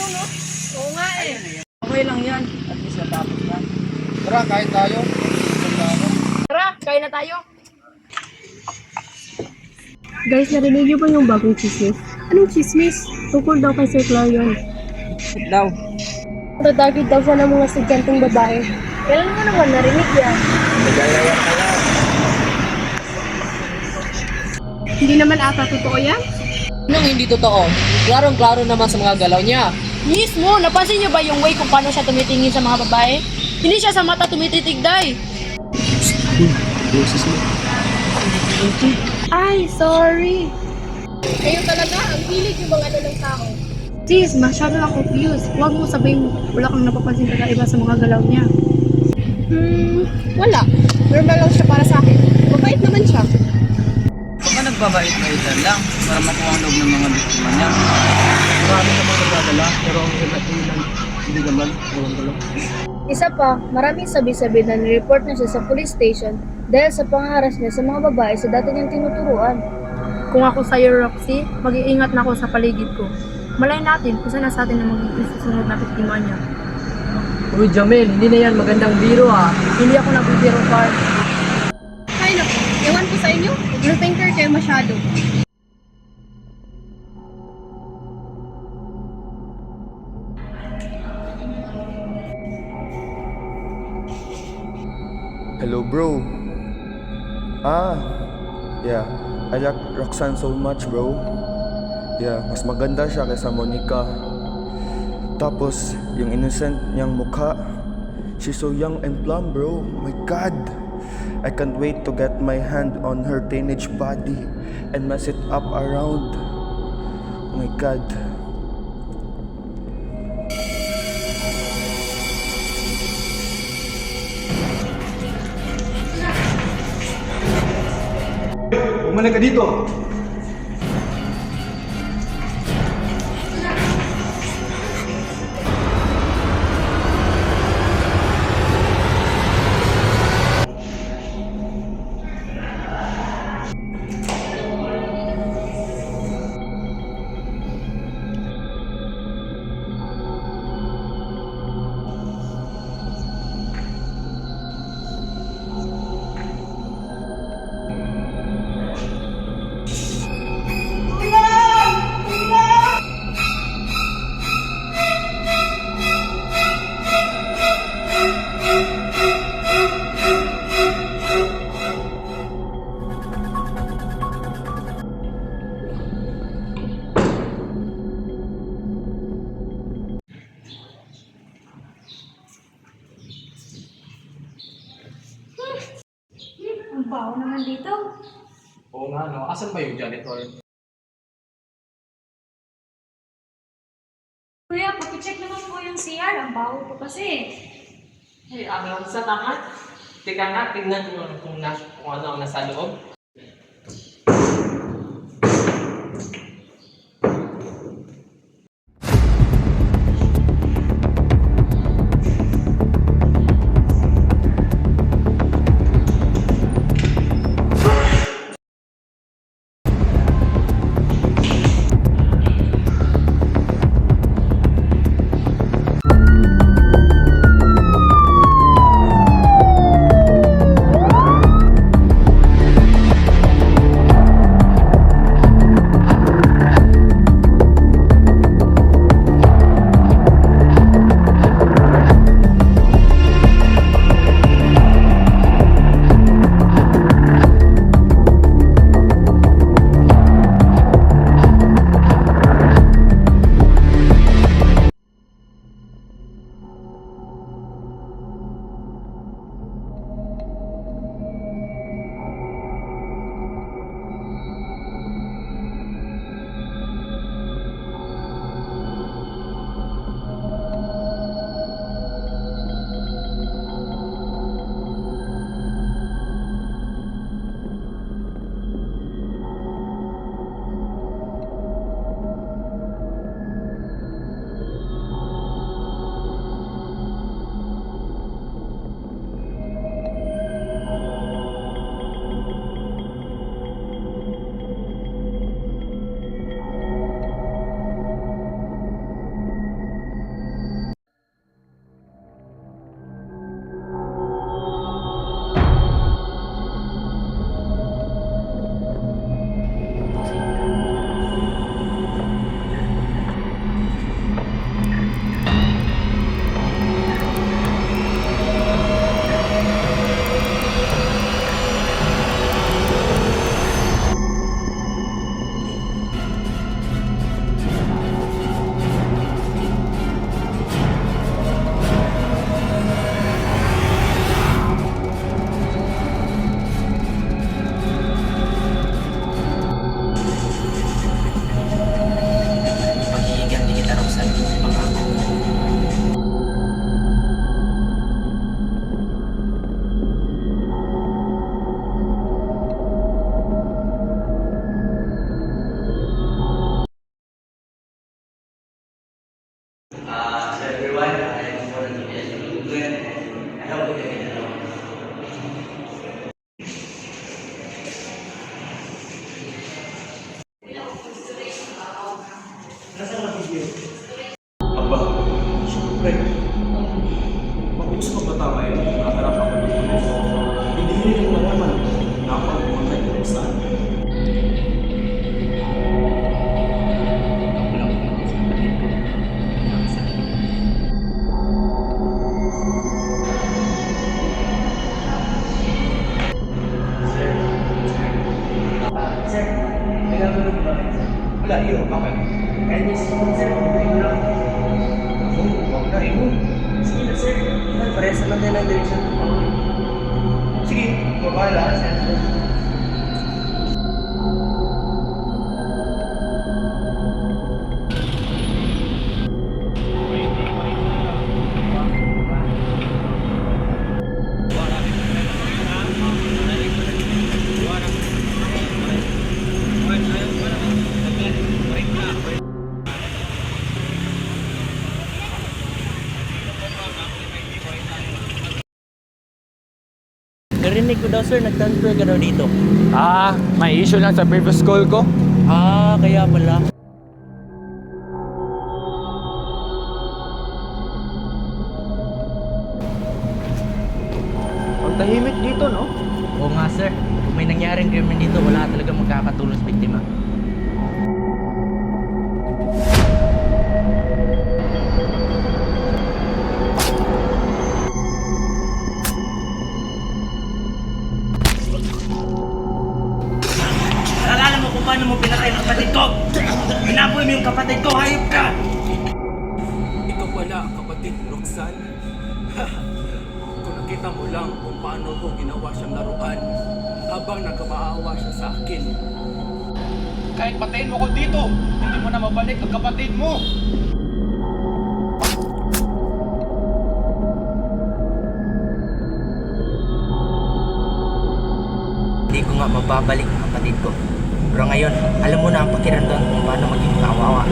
ano, no? Oo nga eh. Okay lang yan. At least natapos na. Tara, kain tayo. Tara, kain na tayo. Guys, narinig niyo ba yung bagong chismis? Anong chismis? Tungkol daw kay Sir Clarion. Sit daw. Tatagid daw siya ng mga estudyanteng babae. Kailan mo naman narinig yan? Nagalayan ka lang. Hindi naman ata totoo yan? Anong hindi totoo? Klarong-klaro naman sa mga galaw niya. Mismo, napansin niyo ba yung way kung paano siya tumitingin sa mga babae? Hindi siya sa mata tumititig, day. Ay, sorry. Kayo talaga, ang hilig yung mga ng tao. Sis, masyado lang confused. Huwag mo sabihin wala kang napapansin kakaiba sa mga galaw niya. Wala. Normal lang siya para sa akin. Mabait naman siya. Baka nagbabait-baitan lang para makuha ang loob ng mga biktima niya. Marami namang nagdadala, pero ang ilan hindi naman. Ewan ko lang. Isa pa, maraming sabi-sabi na nireport na siya sa police station dahil sa pangaharas niya sa mga babae sa dati niyang tinuturuan. Kung ako sa'yo, Roxy, mag-iingat na ako sa paligid ko. Malay natin kung saan na sa atin na magiging susunod na biktima niya. Uy, Jamel, hindi na yan magandang biro ah. Hindi ako nagbibiro, Carl. Ay naku, ewan ko sa inyo. Overthinker kayo masyado. Hello, bro. Yeah. I like Roxanne so much, bro. Yeah, mas maganda siya kaysa Monica. Tapos, yung innocent niyang mukha. She's so young and plump, bro. My God. I can't wait to get my hand on her teenage body and mess it up around. Oh my God. Bumalik ka dito! Ang baho naman dito. Oo nga no, asan ba yung janitor? Kuya, pakicheck naman po yung CR. Ang baho po kasi. Hey, ano sa tangat? Teka nga, tignan mo kung ano ang nasa loob. ngayon, nakaharap ako ng pulis. Hindi nila malaman na ako ang pumatay ni Roxanne. Sir, nagagulong ba? Wala, iyo, bakit? Kahit may sipon, sir, hindi ko lang. Ako, huwag na, iyo. Sige na, sir. Parehas naman tayo ng direksyon. Sige, babahala, sir. Narinig ko daw, sir, nag-transfer ka daw dito. May issue lang sa previous call ko. Kaya pala. Ang tahimik dito, no? Oo nga, sir. Kung may nangyaring krimen dito, wala talaga magkakatulos biktima. Alala mo kung paano mo pinatay ang kapatid ko! Binaboy mo yung kapatid ko, hayop ka! Ikaw pala ang kapatid ni Roxanne. Kung nakita mo lang kung paano ko ginawa siyang laruan habang nagkamaawa siya sa akin. Kahit patayin mo ko dito, hindi mo na mabalik ang kapatid mo. Hindi ko nga mababalik ang kapatid ko. Pero ngayon, alam mo na ang pakiramdam kung paano maging kawawa.